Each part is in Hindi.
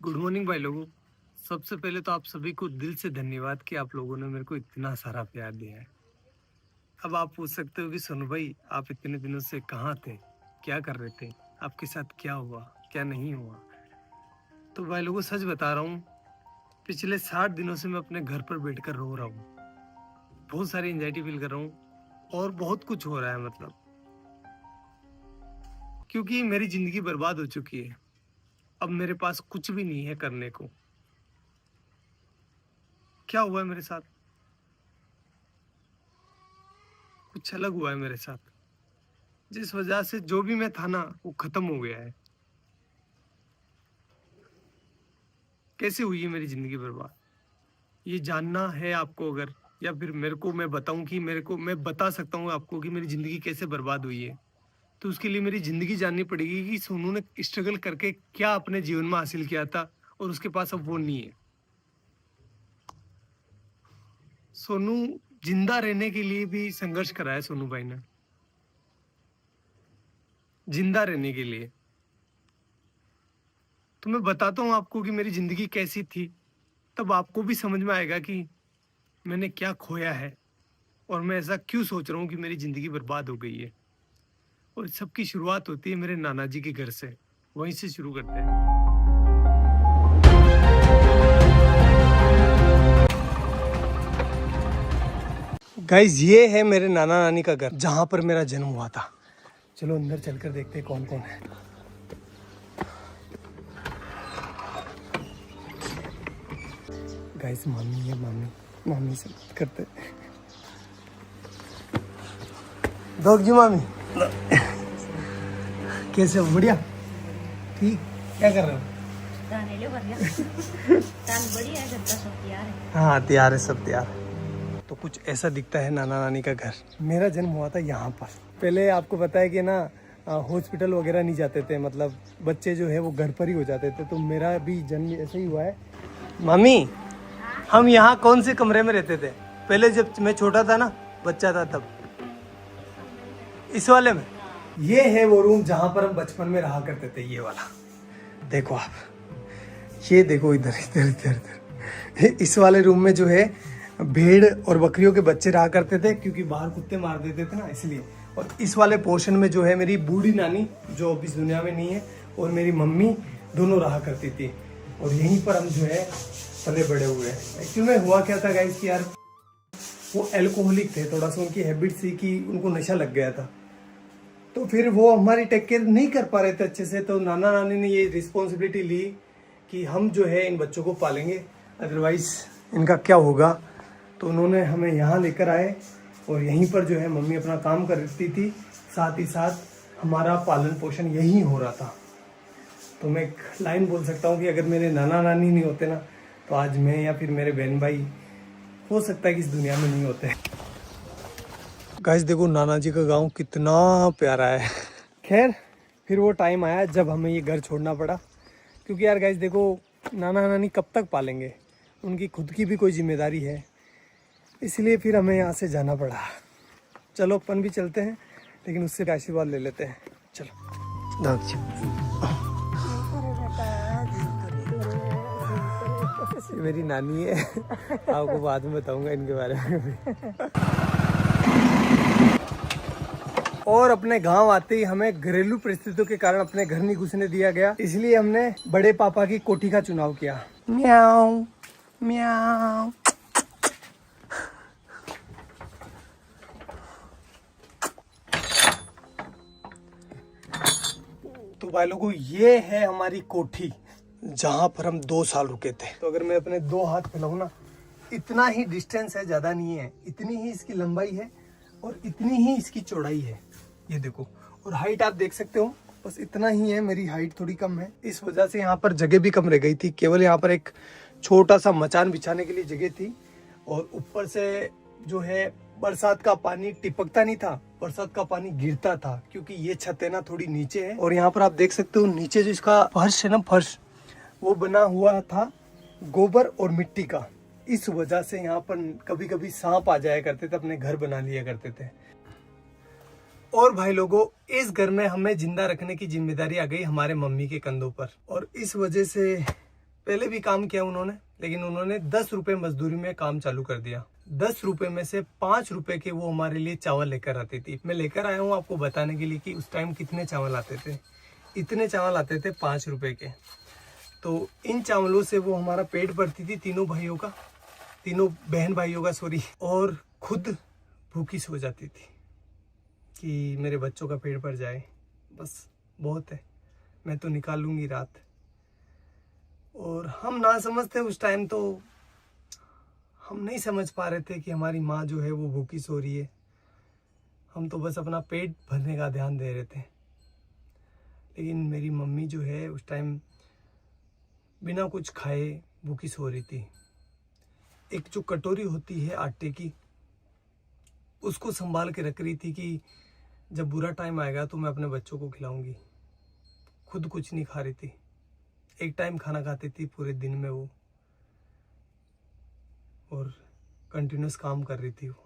गुड मॉर्निंग भाई लोगों। सबसे पहले तो आप सभी को दिल से धन्यवाद कि आप लोगों ने मेरे को इतना सारा प्यार दिया है। अब आप पूछ सकते हो कि सोनू भाई आप इतने दिनों से कहाँ थे, क्या कर रहे थे, आपके साथ क्या हुआ क्या नहीं हुआ। तो भाई लोगों सच बता रहा हूँ, पिछले 60 दिनों से मैं अपने घर पर बैठकर रो रहा हूँ। बहुत सारी एंजाइटी फील कर रहा हूँ और बहुत कुछ हो रहा है, मतलब क्योंकि मेरी जिंदगी बर्बाद हो चुकी है। अब मेरे पास कुछ भी नहीं है करने को। क्या हुआ है मेरे साथ, कुछ अलग हुआ है मेरे साथ, जिस वजह से जो भी मैं था ना वो खत्म हो गया है। कैसे हुई है मेरी जिंदगी बर्बाद, ये जानना है आपको अगर, या फिर मेरे को मैं बताऊं कि मेरे को मैं बता सकता हूँ आपको कि मेरी जिंदगी कैसे बर्बाद हुई है, तो उसके लिए मेरी जिंदगी जाननी पड़ेगी कि सोनू ने स्ट्रगल करके क्या अपने जीवन में हासिल किया था और उसके पास अब वो नहीं है। सोनू जिंदा रहने के लिए भी संघर्ष करा है सोनू भाई ने, जिंदा रहने के लिए। तो मैं बताता हूँ आपको कि मेरी जिंदगी कैसी थी, तब आपको भी समझ में आएगा कि मैंने क्या खोया है और मैं ऐसा क्यों सोच रहा हूँ कि मेरी जिंदगी बर्बाद हो गई है। और सबकी शुरुआत होती है मेरे नाना जी के घर से, वहीं से शुरू करते हैं। गाइस ये है मेरे नाना नानी का घर, जहां पर मेरा जन्म हुआ था। चलो अंदर चलकर देखते हैं कौन कौन है। गाइस मामी है, मामी से बात करते हैं। दोग जी मामी कैसे हो? बढ़िया, ठीक। क्या कर रहे हो? हाँ तैयार है, सब तैयार है। तो कुछ ऐसा दिखता है नाना नानी का घर। मेरा जन्म हुआ था यहाँ पर। पहले आपको पता है कि ना हॉस्पिटल वगैरह नहीं जाते थे, मतलब बच्चे जो है वो घर पर ही हो जाते थे। तो मेरा भी जन्म ऐसे ही हुआ है। मामी हम यहाँ कौन से कमरे में रहते थे पहले, जब मैं छोटा था ना, बच्चा था तब? इस वाले में। ये है वो रूम जहाँ पर हम बचपन में रहा करते थे, ये वाला। देखो आप, ये देखो इधर इधर इधर इधर। इस वाले रूम में जो है भेड़ और बकरियों के बच्चे रहा करते थे, क्योंकि बाहर कुत्ते मार देते थे ना, इसलिए। और इस वाले पोर्शन में जो है मेरी बूढ़ी नानी, जो अब इस दुनिया में नहीं है, और मेरी मम्मी दोनों रहा करती थी। और यहीं पर हम जो है पले बड़े हुए हैं। एक्चुअली में हुआ क्या था गाइस कि यार वो एल्कोहलिक थे, थोड़ा सा उनकी हैबिट थी कि उनको नशा लग गया था। तो फिर वो हमारी टेक केयर नहीं कर पा रहे थे अच्छे से। तो नाना नानी ने ये रिस्पॉन्सिबिलिटी ली कि हम जो है इन बच्चों को पालेंगे, अदरवाइज इनका क्या होगा। तो उन्होंने हमें यहाँ लेकर आए और यहीं पर जो है मम्मी अपना काम करती थी, साथ ही साथ हमारा पालन पोषण यहीं हो रहा था। तो मैं एक लाइन बोल सकता हूँ कि अगर मेरे नाना नानी नहीं होते ना, तो आज मैं या फिर मेरे बहन भाई हो सकता है कि इस दुनिया में नहीं होते। गाइस देखो नाना जी का गांव कितना प्यारा है। खैर फिर वो टाइम आया जब हमें ये घर छोड़ना पड़ा, क्योंकि यार गाइस देखो नाना नानी कब तक पालेंगे, उनकी खुद की भी कोई जिम्मेदारी है, इसलिए फिर हमें यहाँ से जाना पड़ा। चलो अपन भी चलते हैं, लेकिन उससे आशीर्वाद ले लेते हैं। चलो मेरी नानी है, आपको बाद में बताऊंगा इनके बारे में। और अपने गांव आते ही हमें घरेलू परिस्थितियों के कारण अपने घर नहीं घुसने दिया गया, इसलिए हमने बड़े पापा की कोठी का चुनाव किया। म्याऊ म्याऊ। तो भाई लोगों ये है हमारी कोठी, जहां पर हम 2 साल रुके थे। तो अगर मैं अपने 2 हाथ फैलाऊं ना, इतना ही डिस्टेंस है, ज्यादा नहीं है। इतनी ही इसकी लंबाई है और इतनी ही इसकी चौड़ाई है, ये देखो। और हाइट आप देख सकते हो, बस इतना ही है। मेरी हाइट थोड़ी कम है, इस वजह से यहाँ पर जगह भी कम रह गई थी। केवल यहाँ पर एक छोटा सा मचान बिछाने के लिए जगह थी। और ऊपर से जो है बरसात का पानी टिपकता नहीं था, बरसात का पानी गिरता था, क्योंकि ये छत है ना थोड़ी नीचे है। और यहाँ पर आप देख सकते हो नीचे जो इसका फर्श है ना, फर्श वो बना हुआ था गोबर और मिट्टी का। इस वजह से यहाँ पर कभी कभी सांप आ जाया करते थे, अपने घर बना लिया करते थे। और भाई लोगों इस घर में हमें जिंदा रखने की जिम्मेदारी आ गई हमारे मम्मी के कंधों पर। और इस वजह से पहले भी काम किया उन्होंने, लेकिन उन्होंने 10 रुपए मजदूरी में काम चालू कर दिया। 10 रुपए में से 5 रुपए के वो हमारे लिए चावल लेकर आती थी। मैं लेकर आया हूँ आपको बताने के लिए कि उस टाइम कितने चावल आते थे। इतने चावल आते थे 5 रुपए के। तो इन चावलों से वो हमारा पेट भरती थी, तीनों बहन भाइयों का सॉरी, और खुद भूखी सो जाती थी कि मेरे बच्चों का पेट भर जाए, बस बहुत है, मैं तो निकाल लूंगी रात। और हम ना समझते उस टाइम, तो हम नहीं समझ पा रहे थे कि हमारी माँ जो है वो भूखी सो रही है। हम तो बस अपना पेट भरने का ध्यान दे रहे थे। लेकिन मेरी मम्मी जो है उस टाइम बिना कुछ खाए भूखी सो रही थी। एक जो कटोरी होती है आटे की, उसको संभाल के रख रही थी कि जब बुरा टाइम आएगा तो मैं अपने बच्चों को खिलाऊंगी। खुद कुछ नहीं खा रही थी, एक टाइम खाना खाती थी पूरे दिन में वो, और कंटिन्यूस काम कर रही थी वो।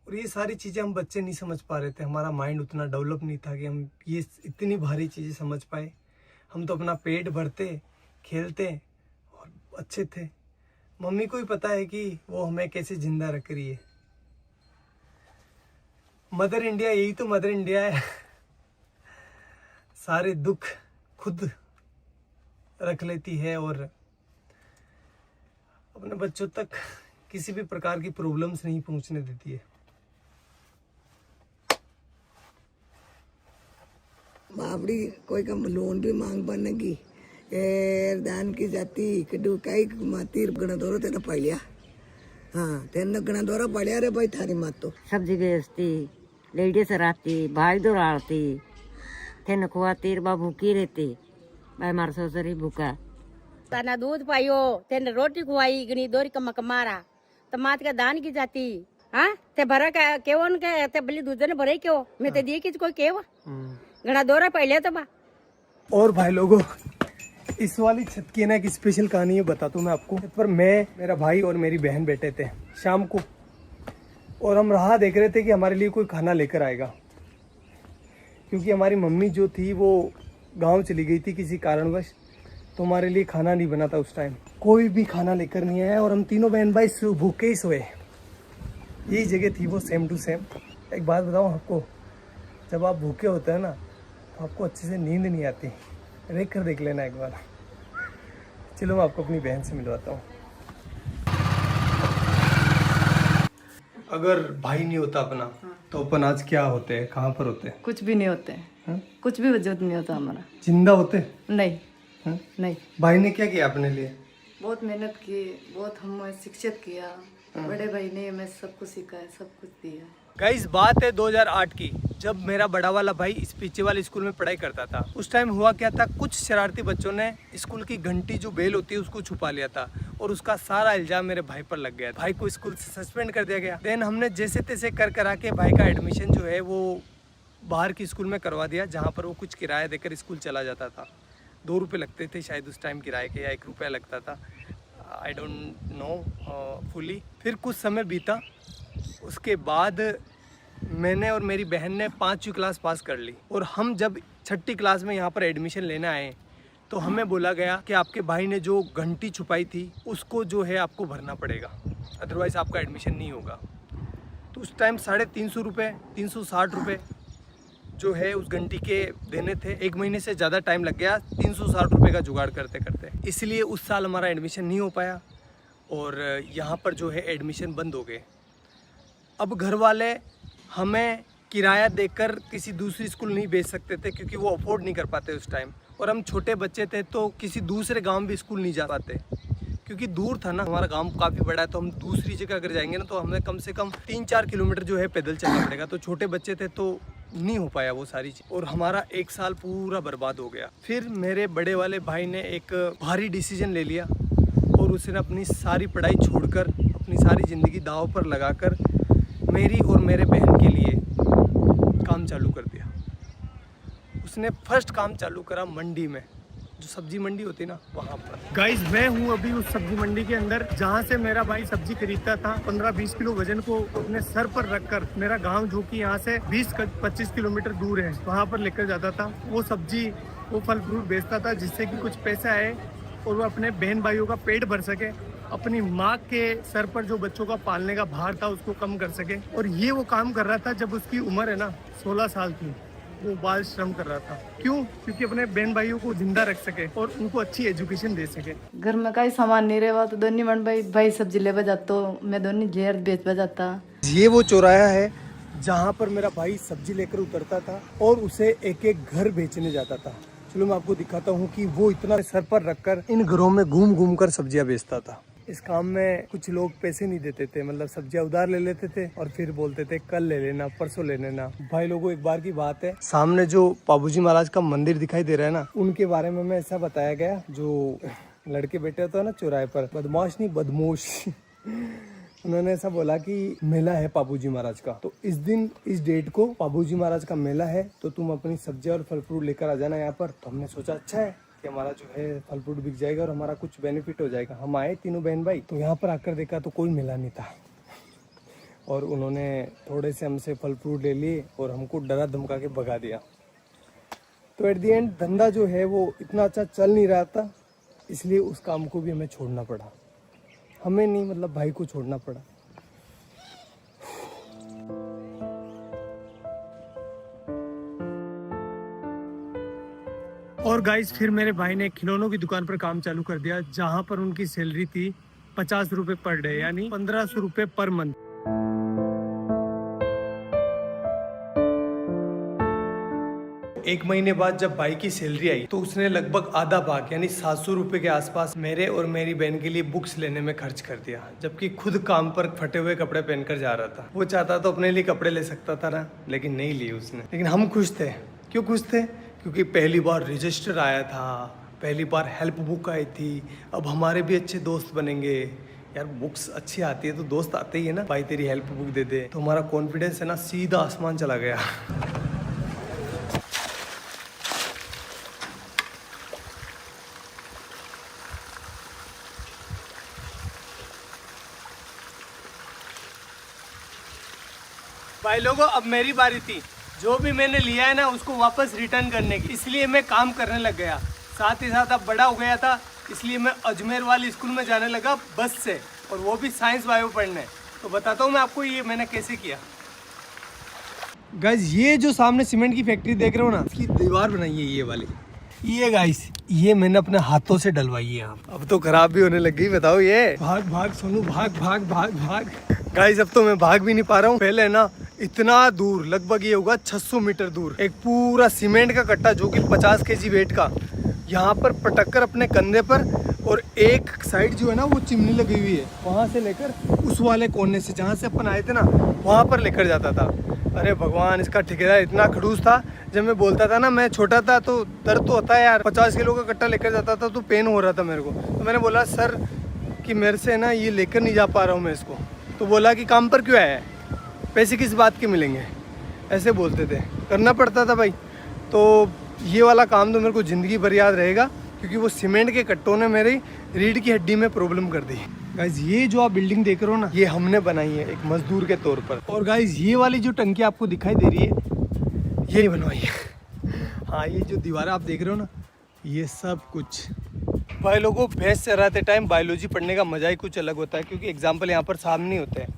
और ये सारी चीज़ें हम बच्चे नहीं समझ पा रहे थे, हमारा माइंड उतना डेवलप नहीं था कि हम ये इतनी भारी चीज़ें समझ पाए। हम तो अपना पेट भरते, खेलते और अच्छे थे। मम्मी को ही पता है कि वो हमें कैसे जिंदा रख रही है। मदर इंडिया, यही तो मदर इंडिया है। सारे दुख खुद रख लेती है और अपने बच्चों तक किसी भी प्रकार की प्रॉब्लम्स नहीं पहुंचने देती है। बाबड़ी कोई का लोन भी मांग बनेगी दान की जाती कड़ू कई माती गणा दौरा तेरा पड़िया। हाँ तेन गणा दौरा पड़िया रे भाई थारी मात तो सब्जी बेचती, लेडीज रहती, भाई दौड़ाती, तेन खुआती, भूखी रहती, भाई मार ससुरी भूखा। तना दूध पाइयो, तेन रोटी खुआई, गनी दोरी कमा कमारा, तमात का दान की जाती। हाँ ते भरा का केवन के ते बली दूध ने भरे क्यों, मैं ते दिए किस कोई केव गणा दौरा पहले तो बा। और भाई लोगों, इस वाली छत की ना एक स्पेशल कहानी है, बताता हूँ मैं आपको। पर मैं, मेरा भाई और मेरी बहन बैठे थे शाम को, और हम राह देख रहे थे कि हमारे लिए कोई खाना लेकर आएगा, क्योंकि हमारी मम्मी जो थी वो गांव चली गई थी किसी कारणवश, तो हमारे लिए खाना नहीं बना था उस टाइम। कोई भी खाना लेकर नहीं आया और हम तीनों बहन भाई भूखे ही सोए। यही जगह थी वो, सेम टू सेम। एक बात बताऊँ आपको, जब आप भूखे होते हैं ना तो आपको अच्छे से नींद नहीं आती। देख लेना एक बार। चलो मैं आपको अपनी बहन से मिलवाता हूँ। अगर भाई नहीं होता अपना तो अपन आज क्या होते हैं, कहाँ पर होते हैं? कुछ भी नहीं होते हैं, कुछ भी वजूद नहीं होता हमारा। जिंदा होते? नहीं हाँ? नहीं। भाई ने क्या किया अपने लिए? बहुत मेहनत की, बहुत हमें शिक्षित किया। बड़े भाई ने हमें सब कुछ सिखाया, सब कुछ दिया। गाइस बात है 2008 की, जब मेरा बड़ा वाला भाई इस पीछे वाले स्कूल में पढ़ाई करता था। उस टाइम हुआ क्या था, कुछ शरारती बच्चों ने स्कूल की घंटी जो बेल होती है उसको छुपा लिया था, और उसका सारा इल्जाम मेरे भाई पर लग गया। भाई को स्कूल से सस्पेंड कर दिया गया। देन हमने जैसे तैसे कर करा के भाई का एडमिशन जो है वो बाहर की स्कूल में करवा दिया, जहाँ पर वो कुछ किराया देकर स्कूल चला जाता था। 2 रुपये लगते थे शायद उस टाइम किराए के, या 1 रुपया लगता था, आई डोंट नो फुली। फिर कुछ समय बीता, उसके बाद मैंने और मेरी बहन ने 5वीं क्लास पास कर ली, और हम जब 6ठी क्लास में यहाँ पर एडमिशन लेने आए तो हमें बोला गया कि आपके भाई ने जो घंटी छुपाई थी उसको जो है आपको भरना पड़ेगा, अदरवाइज़ आपका एडमिशन नहीं होगा। तो उस टाइम 350 रुपये, 360 रुपये जो है उस घंटी के देने थे। 1 महीने से ज़्यादा टाइम लग गया 360 रुपये का जुगाड़ करते करते, इसलिए उस साल हमारा एडमिशन नहीं हो पाया, और यहाँ पर जो है एडमिशन बंद हो गए। अब घर वाले हमें किराया देकर किसी दूसरी स्कूल नहीं भेज सकते थे, क्योंकि वो अफोर्ड नहीं कर पाते उस टाइम, और हम छोटे बच्चे थे तो किसी दूसरे गांव भी स्कूल नहीं जा पाते, क्योंकि दूर था ना। हमारा गांव काफ़ी बड़ा है, तो हम दूसरी जगह अगर जाएंगे ना तो हमें कम से कम 3-4 किलोमीटर जो है पैदल चलना पड़ेगा। तो छोटे बच्चे थे तो नहीं हो पाया वो सारी चीज़, और हमारा 1 साल पूरा बर्बाद हो गया। फिर मेरे बड़े वाले भाई ने एक भारी डिसीजन ले लिया, और उसने अपनी सारी पढ़ाई छोड़कर, अपनी सारी ज़िंदगी दांव पर लगाकर मेरी और मेरे बहन के लिए काम चालू कर दिया। उसने फर्स्ट काम चालू करा मंडी में। जो सब्जी मंडी होती है ना वहाँ पर। गाइस मैं हूँ अभी उस सब्जी मंडी के अंदर जहाँ से मेरा भाई सब्जी खरीदता था। 15-20 किलो वजन को अपने सर पर रखकर मेरा गांव जो कि यहाँ से 20-25 किलोमीटर दूर है वहाँ पर लेकर जाता था। वो सब्जी वो फल फ्रूट बेचता था जिससे कि कुछ पैसा आए और वो अपने बहन भाइयों का पेट भर सके, अपनी माँ के सर पर जो बच्चों का पालने का भार था उसको कम कर सके। और ये वो काम कर रहा था जब उसकी उम्र है ना 16 साल की। वो बाल श्रम कर रहा था। क्यों? क्योंकि अपने बहन भाइयों को जिंदा रख सके और उनको अच्छी एजुकेशन दे सके। घर में कई सामान नहीं रहा तो दोनों मन भाई सब्जी ले जाता, मैं दोनों जेर बेच जाता। ये वो चौराहा है जहाँ पर मेरा भाई सब्जी लेकर उतरता था और उसे एक एक घर बेचने जाता था। चलो मैं आपको दिखाता हूँ कि वो इतना सर पर रखकर इन घरों में घूम घूम कर सब्जियाँ बेचता था। इस काम में कुछ लोग पैसे नहीं देते थे, मतलब सब्जियां उधार ले लेते थे और फिर बोलते थे कल ले लेना, परसों ले लेना। भाई लोगों एक बार की बात है, सामने जो पाबूजी महाराज का मंदिर दिखाई दे रहा है ना, उनके बारे में मैं ऐसा बताया गया, जो लड़के बैठे होते हैं ना चौराहे पर, बदमाश नहीं बदमोश उन्होंने ऐसा बोला कि मेला है पाबूजी महाराज का, तो इस दिन इस डेट को पाबूजी महाराज का मेला है, तो तुम अपनी सब्जी और फल फ्रूट लेकर आ जाना यहाँ पर। तो हमने सोचा अच्छा है कि हमारा जो है फल फ्रूट बिक जाएगा और हमारा कुछ बेनिफिट हो जाएगा। हम आए तीनों बहन भाई, तो यहाँ पर आकर देखा तो कोई मिला नहीं था और उन्होंने थोड़े से हमसे फल फ्रूट ले लिए और हमको डरा धमका के भगा दिया। तो एट दी एंड धंधा जो है वो इतना अच्छा चल नहीं रहा था, इसलिए उस काम को भी हमें छोड़ना पड़ा। हमें नहीं, मतलब भाई को छोड़ना पड़ा। और गाइस फिर मेरे भाई ने खिलौनों की दुकान पर काम चालू कर दिया, जहां पर उनकी सैलरी थी 50 रुपए पर डे, यानी 1500 रुपए पर मंथ। एक महीने बाद जब भाई की सैलरी आई तो उसने लगभग आधा भाग यानी 700 रुपए के आसपास मेरे और मेरी बहन के लिए बुक्स लेने में खर्च कर दिया, जबकि खुद काम पर फटे हुए कपड़े पहनकर जा रहा था। वो चाहता तो अपने लिए कपड़े ले सकता था ना, लेकिन नहीं लिए उसने। लेकिन हम खुश थे। क्यों खुश थे? क्योंकि पहली बार रजिस्टर आया था, पहली बार हेल्प बुक आई थी, अब हमारे भी अच्छे दोस्त बनेंगे। यार बुक्स अच्छी आती है तो दोस्त आते ही है ना, भाई तेरी हेल्प बुक दे दे, तो हमारा कॉन्फिडेंस है ना सीधा आसमान चला गया। भाई लोगों अब मेरी बारी थी, जो भी मैंने लिया है ना उसको वापस रिटर्न करने की, इसलिए मैं काम करने लग गया। साथ ही साथ अब बड़ा हो गया था, इसलिए मैं अजमेर वाली स्कूल में जाने लगा बस से, और वो भी साइंस बायो पढ़ने। तो बताता हूँ मैं आपको ये मैंने कैसे किया। गाइस ये जो सामने सीमेंट की फैक्ट्री देख रहे हो ना, इसकी दीवार बनाई है ये वाली, ये गाइस ये मैंने अपने हाथों से डलवाई है। अब तो खराब भी होने लग गई, बताओ ये। भाग भाग सोनू भाग भाग भाग भाग। गाइस अब तो मैं भाग भी नहीं पा रहा हूँ। पहले ना इतना दूर, लगभग ये होगा 600 मीटर दूर, एक पूरा सीमेंट का कट्टा जो कि 50 केजी वेट का, यहाँ पर पटक कर अपने कंधे पर, और एक साइड जो है ना वो चिमनी लगी हुई है, वहाँ से लेकर उस वाले कोने से जहाँ से अपन आए थे ना वहाँ पर लेकर जाता था। अरे भगवान, इसका ठेकेदार इतना खड़ूस था। जब मैं बोलता था ना, मैं छोटा था तो दर्द तो होता है यार, 50 किलो का कट्टा लेकर जाता था तो पेन हो रहा था मेरे को। तो मैंने बोला सर कि मेरे से ना ये लेकर नहीं जा पा रहा हूँ मैं इसको। तो बोला कि काम पर क्यों आया है, पैसे किस बात के मिलेंगे, ऐसे बोलते थे। करना पड़ता था भाई। तो ये वाला काम तो मेरे को ज़िंदगी भर याद रहेगा, क्योंकि वो सीमेंट के कट्टों ने मेरी रीढ़ की हड्डी में प्रॉब्लम कर दी। गाइज ये जो आप बिल्डिंग देख रहे हो ना, ये हमने बनाई है एक मजदूर के तौर पर। और गाइज ये वाली जो टंकी आपको दिखाई दे रही है, ये बनवाई है। हाँ, ये जो दीवार आप देख रहे हो ना, ये सब कुछ। भाई लोगों, भैंस चराते टाइम बायोलॉजी पढ़ने का मजा ही कुछ अलग होता है, क्योंकि एग्जाम्पल यहाँ पर सामने होते हैं।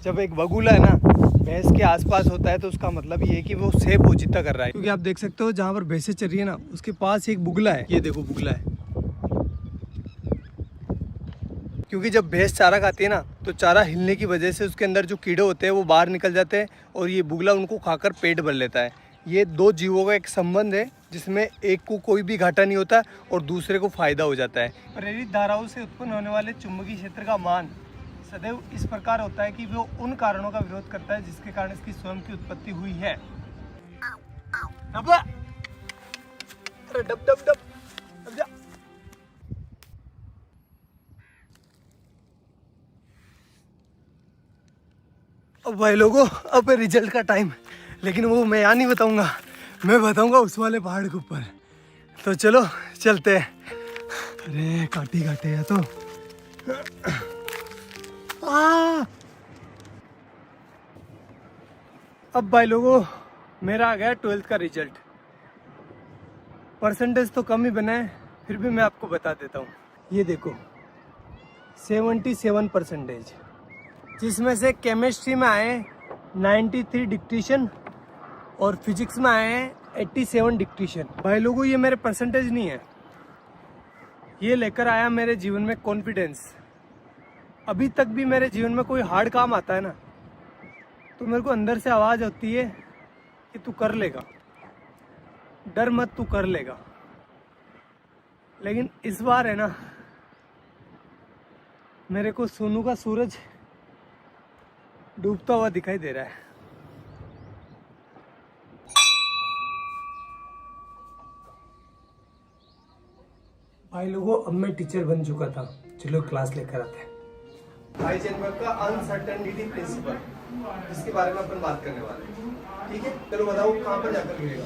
जब एक बगुला है ना भैंस के आसपास होता है तो उसका मतलब ये है कि वो सेब पोजीता कर रहा है, क्योंकि आप देख सकते हो जहाँ पर भैंसें चर रही है ना, उसके पास एक बुगला है। ये देखो बुगला है, क्योंकि जब भैंस चारा खाती है ना तो चारा हिलने की वजह से उसके अंदर जो कीड़े होते हैं वो बाहर निकल जाते हैं, और ये बुगला उनको खाकर पेट भर लेता है। ये दो जीवों का एक संबंध है जिसमें एक को कोई भी घाटा नहीं होता और दूसरे को फायदा हो जाता है। प्रेरित धाराओं से उत्पन्न होने वाले चुंबकीय क्षेत्र का मान सदैव इस प्रकार होता है कि वो उन कारणों का विरोध करता है जिसके कारण इसकी स्वयं की उत्पत्ति हुई है। अरे डब डब डब डब जा। अब भाई लोगों, अब रिजल्ट का टाइम, लेकिन वो मैं यहाँ नहीं बताऊंगा, मैं बताऊंगा उस वाले पहाड़ के ऊपर। तो चलो चलते हैं। अरे काटी काटे है तो अब भाई लोगों मेरा आ गया 12th का रिजल्ट। परसेंटेज तो कम ही बना है, फिर भी मैं आपको बता देता हूँ। ये देखो 77%, जिसमें से केमिस्ट्री में आए 93 डिक्टेशन और फिजिक्स में आए हैं 87 डिक्टेशन। भाई लोगों ये मेरे परसेंटेज नहीं है, ये लेकर आया मेरे जीवन में कॉन्फिडेंस। अभी तक भी मेरे जीवन में कोई हार्ड काम आता है ना, तो मेरे को अंदर से आवाज़ होती है कि तू कर लेगा, डर मत, तू कर लेगा। लेकिन इस बार है ना, मेरे को सोनू का सूरज डूबता हुआ दिखाई दे रहा है। भाई लोगों अब मैं टीचर बन चुका था, चलो क्लास लेकर आते हैं। हाइजेनबर्ग का अनसर्टेनिटी प्रिंसिपल, जिसके बारे में अपन बात करने वाले हैं। ठीक है, चलो बताओ कहाँ पर जाकर गिरेगा।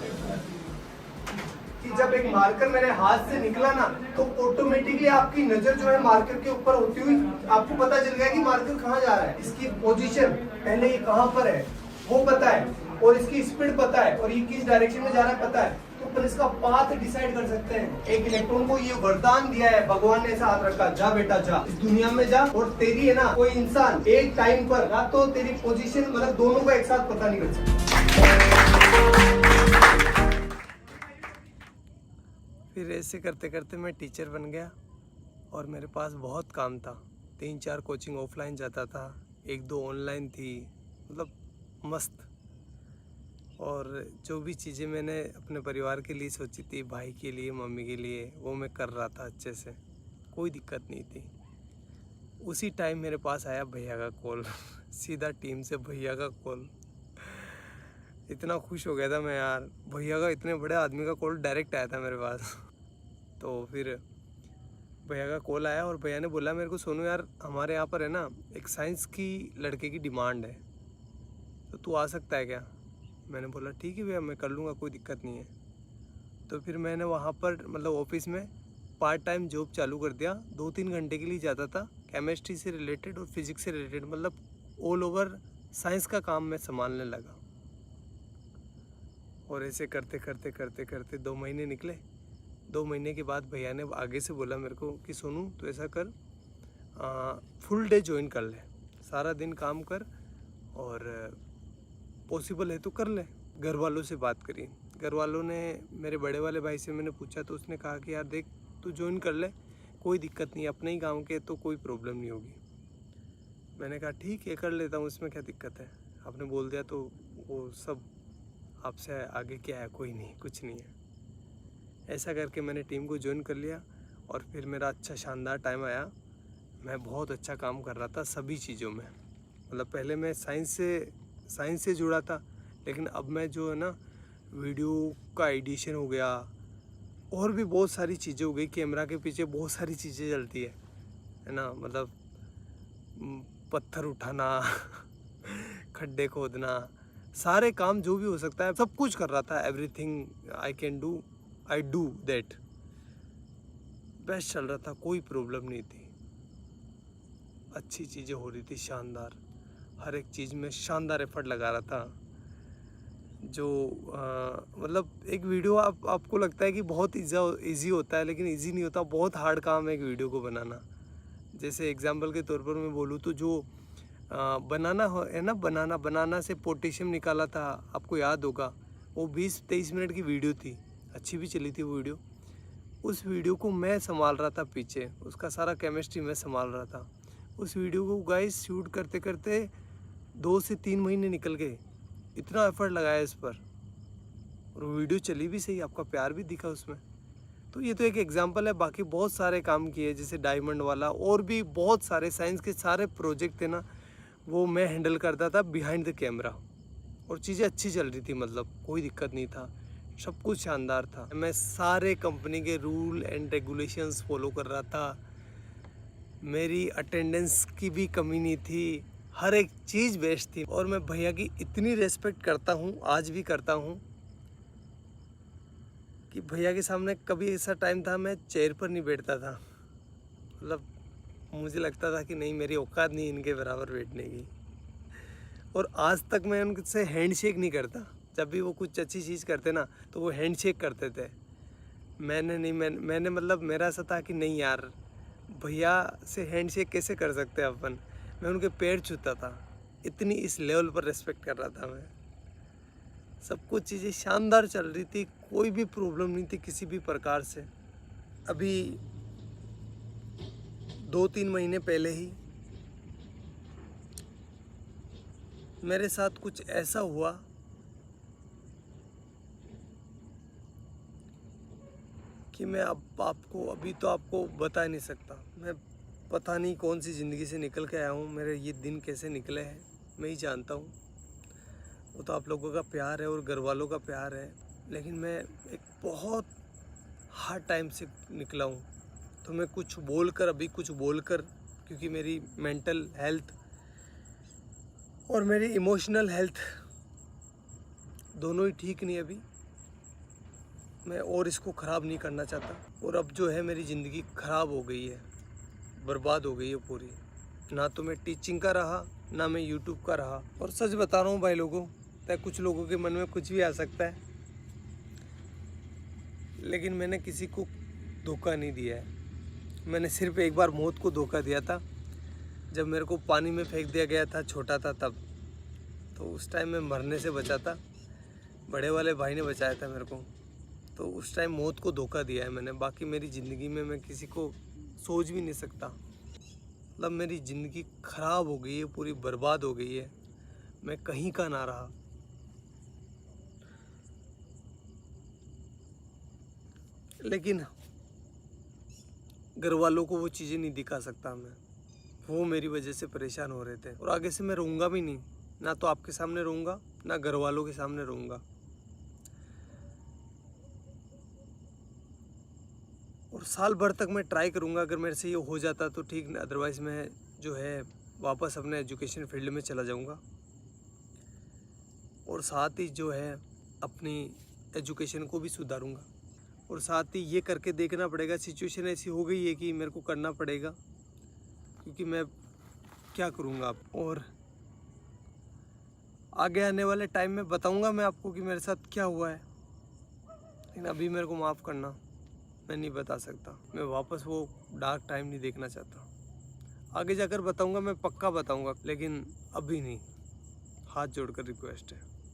कि जब एक मार्कर मेरे हाथ से निकला ना, तो ऑटोमेटिकली आपकी नजर जो है मार्कर के ऊपर होती हुई आपको पता चल गया कि मार्कर कहाँ जा रहा है। इसकी पोजीशन पहले ये कहाँ पर है वो पता है, और इसकी स्पीड पता है, और ये किस डायरेक्शन में जा रहा है पता है, तो अपन इसका पाथ डिसाइड कर सकते हैं। एक इलेक्ट्रॉन को ये वरदान दिया है, भगवान ने ऐसा हाथ रखा, जा बेटा जा, इस दुनिया में जा, और तेरी है ना कोई इंसान एक टाइम पर ना तो तेरी पोजीशन मतलब दोनों को एक साथ पता नहीं कर सकता। फिर ऐसे करते करते मैं टीचर बन गया, और मेरे पास बहुत काम था। 3-4 कोचिंग ऑफलाइन जाता था, 1-2 ऑनलाइन थी, मतलब मस्त। और जो भी चीज़ें मैंने अपने परिवार के लिए सोची थी, भाई के लिए, मम्मी के लिए, वो मैं कर रहा था अच्छे से, कोई दिक्कत नहीं थी। उसी टाइम मेरे पास आया भैया का कॉल सीधा टीम से भैया का कॉल। इतना खुश हो गया था मैं यार, भैया का, इतने बड़े आदमी का कॉल डायरेक्ट आया था मेरे पास। तो फिर भैया का कॉल आया और भैया ने बोला मेरे को, सोनू यार हमारे यहाँ पर है ना एक साइंस की लड़के की डिमांड है, तो तू आ सकता है क्या। मैंने बोला ठीक है भैया, मैं कर लूँगा, कोई दिक्कत नहीं है। तो फिर मैंने वहाँ पर मतलब ऑफिस में पार्ट टाइम जॉब चालू कर दिया। 2-3 घंटे के लिए जाता था, केमिस्ट्री से रिलेटेड और फिजिक्स से रिलेटेड, मतलब ऑल ओवर साइंस का काम मैं संभालने लगा। और ऐसे करते करते करते करते 2 महीने निकले। 2 महीने के बाद भैया ने आगे से बोला मेरे को कि सोनू तो ऐसा कर, फुल डे ज्वाइन कर ले, सारा दिन काम कर, और पॉसिबल है तो कर ले। घर वालों से बात करी, घर वालों ने, मेरे बड़े वाले भाई से मैंने पूछा तो उसने कहा कि यार देख तू ज्वाइन कर ले, कोई दिक्कत नहीं, अपने ही गांव के तो कोई प्रॉब्लम नहीं होगी। मैंने कहा ठीक है कर लेता हूँ, इसमें क्या दिक्कत है, आपने बोल दिया तो वो सब आपसे आगे क्या है, कोई नहीं, कुछ नहीं है। ऐसा करके मैंने टीम को ज्वाइन कर लिया, और फिर मेरा अच्छा शानदार टाइम आया। मैं बहुत अच्छा काम कर रहा था सभी चीज़ों में, मतलब पहले मैं साइंस से जुड़ा था, लेकिन अब मैं जो है ना वीडियो का एडिशन हो गया, और भी बहुत सारी चीज़ें हो गई। कैमरा के पीछे बहुत सारी चीज़ें चलती है ना, मतलब पत्थर उठाना खड्डे खोदना, सारे काम जो भी हो सकता है सब कुछ कर रहा था। Everything I can do, I do that. Best चल रहा था, कोई प्रॉब्लम नहीं थी, अच्छी चीज़ें हो रही थी, शानदार, हर एक चीज़ में शानदार एफर्ट लगा रहा था। जो मतलब एक वीडियो आपको लगता है कि बहुत इजी होता है, लेकिन इजी नहीं होता, बहुत हार्ड काम है एक वीडियो को बनाना। जैसे एग्जांपल के तौर पर मैं बोलूँ तो जो बनाना है ना, बनाना से पोटेशियम निकाला था, आपको याद होगा, वो 20-23 मिनट की वीडियो थी, अच्छी भी चली थी वो वीडियो। उस वीडियो को मैं संभाल रहा था पीछे, उसका सारा केमिस्ट्री मैं संभाल रहा था। उस वीडियो को गाइस शूट करते करते 2 से 3 महीने निकल गए, इतना एफर्ट लगाया इस पर, और वो वीडियो चली भी सही, आपका प्यार भी दिखा उसमें। तो ये तो एक एग्जांपल है, बाकी बहुत सारे काम किए, जैसे डायमंड वाला, और भी बहुत सारे साइंस के सारे प्रोजेक्ट थे ना, वो मैं हैंडल करता था बिहाइंड द कैमरा, और चीज़ें अच्छी चल रही थी, मतलब कोई दिक्कत नहीं था, सब कुछ शानदार था। मैं सारे कंपनी के रूल एंड रेगुलेशंस फॉलो कर रहा था, मेरी अटेंडेंस की भी कमी नहीं थी, हर एक चीज़ बेस्ट थी। और मैं भैया की इतनी रेस्पेक्ट करता हूँ, आज भी करता हूँ, कि भैया के सामने कभी ऐसा टाइम था मैं चेयर पर नहीं बैठता था, मतलब मुझे लगता था कि नहीं मेरी औकात नहीं इनके बराबर बैठने की। और आज तक मैं उनसे हैंडशेक नहीं करता। जब भी वो कुछ अच्छी चीज़ करते ना तो वो हैंडशेक करते थे, मैंने मतलब मेरा ऐसा था कि नहीं यार भैया से हैंडशेक कैसे कर सकते हैं अपन। मैं उनके पैर छूता था, इतनी इस लेवल पर रिस्पेक्ट कर रहा था मैं। सब कुछ चीज़ें शानदार चल रही थी, कोई भी प्रॉब्लम नहीं थी किसी भी प्रकार से। अभी 2-3 महीने पहले ही मेरे साथ कुछ ऐसा हुआ कि मैं अब आपको अभी तो आपको बता नहीं सकता। मैं पता नहीं कौन सी ज़िंदगी से निकल के आया हूँ, मेरे ये दिन कैसे निकले हैं मैं ही जानता हूँ। वो तो आप लोगों का प्यार है और घर वालों का प्यार है, लेकिन मैं एक बहुत हार्ड टाइम से निकला हूँ। तो मैं कुछ बोलकर क्योंकि मेरी मेंटल हेल्थ और मेरी इमोशनल हेल्थ दोनों ही ठीक नहीं अभी। मैं और इसको ख़राब नहीं करना चाहता। और अब जो है मेरी ज़िंदगी ख़राब हो गई है, बर्बाद हो गई है पूरी। ना तो मैं टीचिंग का रहा, ना मैं यूट्यूब का रहा। और सच बता रहा हूँ भाई लोगों, तो कुछ लोगों के मन में कुछ भी आ सकता है, लेकिन मैंने किसी को धोखा नहीं दिया है। मैंने सिर्फ एक बार मौत को धोखा दिया था, जब मेरे को पानी में फेंक दिया गया था, छोटा था तब। तो उस टाइम मैं मरने से बचा था, बड़े वाले भाई ने बचाया था मेरे को। तो उस टाइम मौत को धोखा दिया है मैंने। बाकी मेरी ज़िंदगी में मैं किसी को सोच भी नहीं सकता। मतलब मेरी ज़िंदगी ख़राब हो गई है, पूरी बर्बाद हो गई है, मैं कहीं का ना रहा। लेकिन घर वालों को वो चीज़ें नहीं दिखा सकता मैं। वो मेरी वजह से परेशान हो रहे थे, और आगे से मैं रहूँगा भी नहीं। ना तो आपके सामने रहूँगा, ना घर वालों के सामने रहूँगा। और साल भर तक मैं ट्राई करूँगा, अगर मेरे से ये हो जाता तो ठीक, अदरवाइज़ मैं जो है वापस अपने एजुकेशन फील्ड में चला जाऊँगा। और साथ ही जो है अपनी एजुकेशन को भी सुधारूँगा। और साथ ही ये करके देखना पड़ेगा, सिचुएशन ऐसी हो गई है कि मेरे को करना पड़ेगा, क्योंकि मैं क्या करूँगा अब। और आगे आने वाले टाइम में बताऊँगा मैं आपको कि मेरे साथ क्या हुआ है, लेकिन अभी मेरे को माफ़ करना, मैं नहीं बता सकता। मैं वापस वो डार्क टाइम नहीं देखना चाहता। आगे जाकर बताऊँगा, मैं पक्का बताऊँगा, लेकिन अभी नहीं। हाथ जोड़कर रिक्वेस्ट है।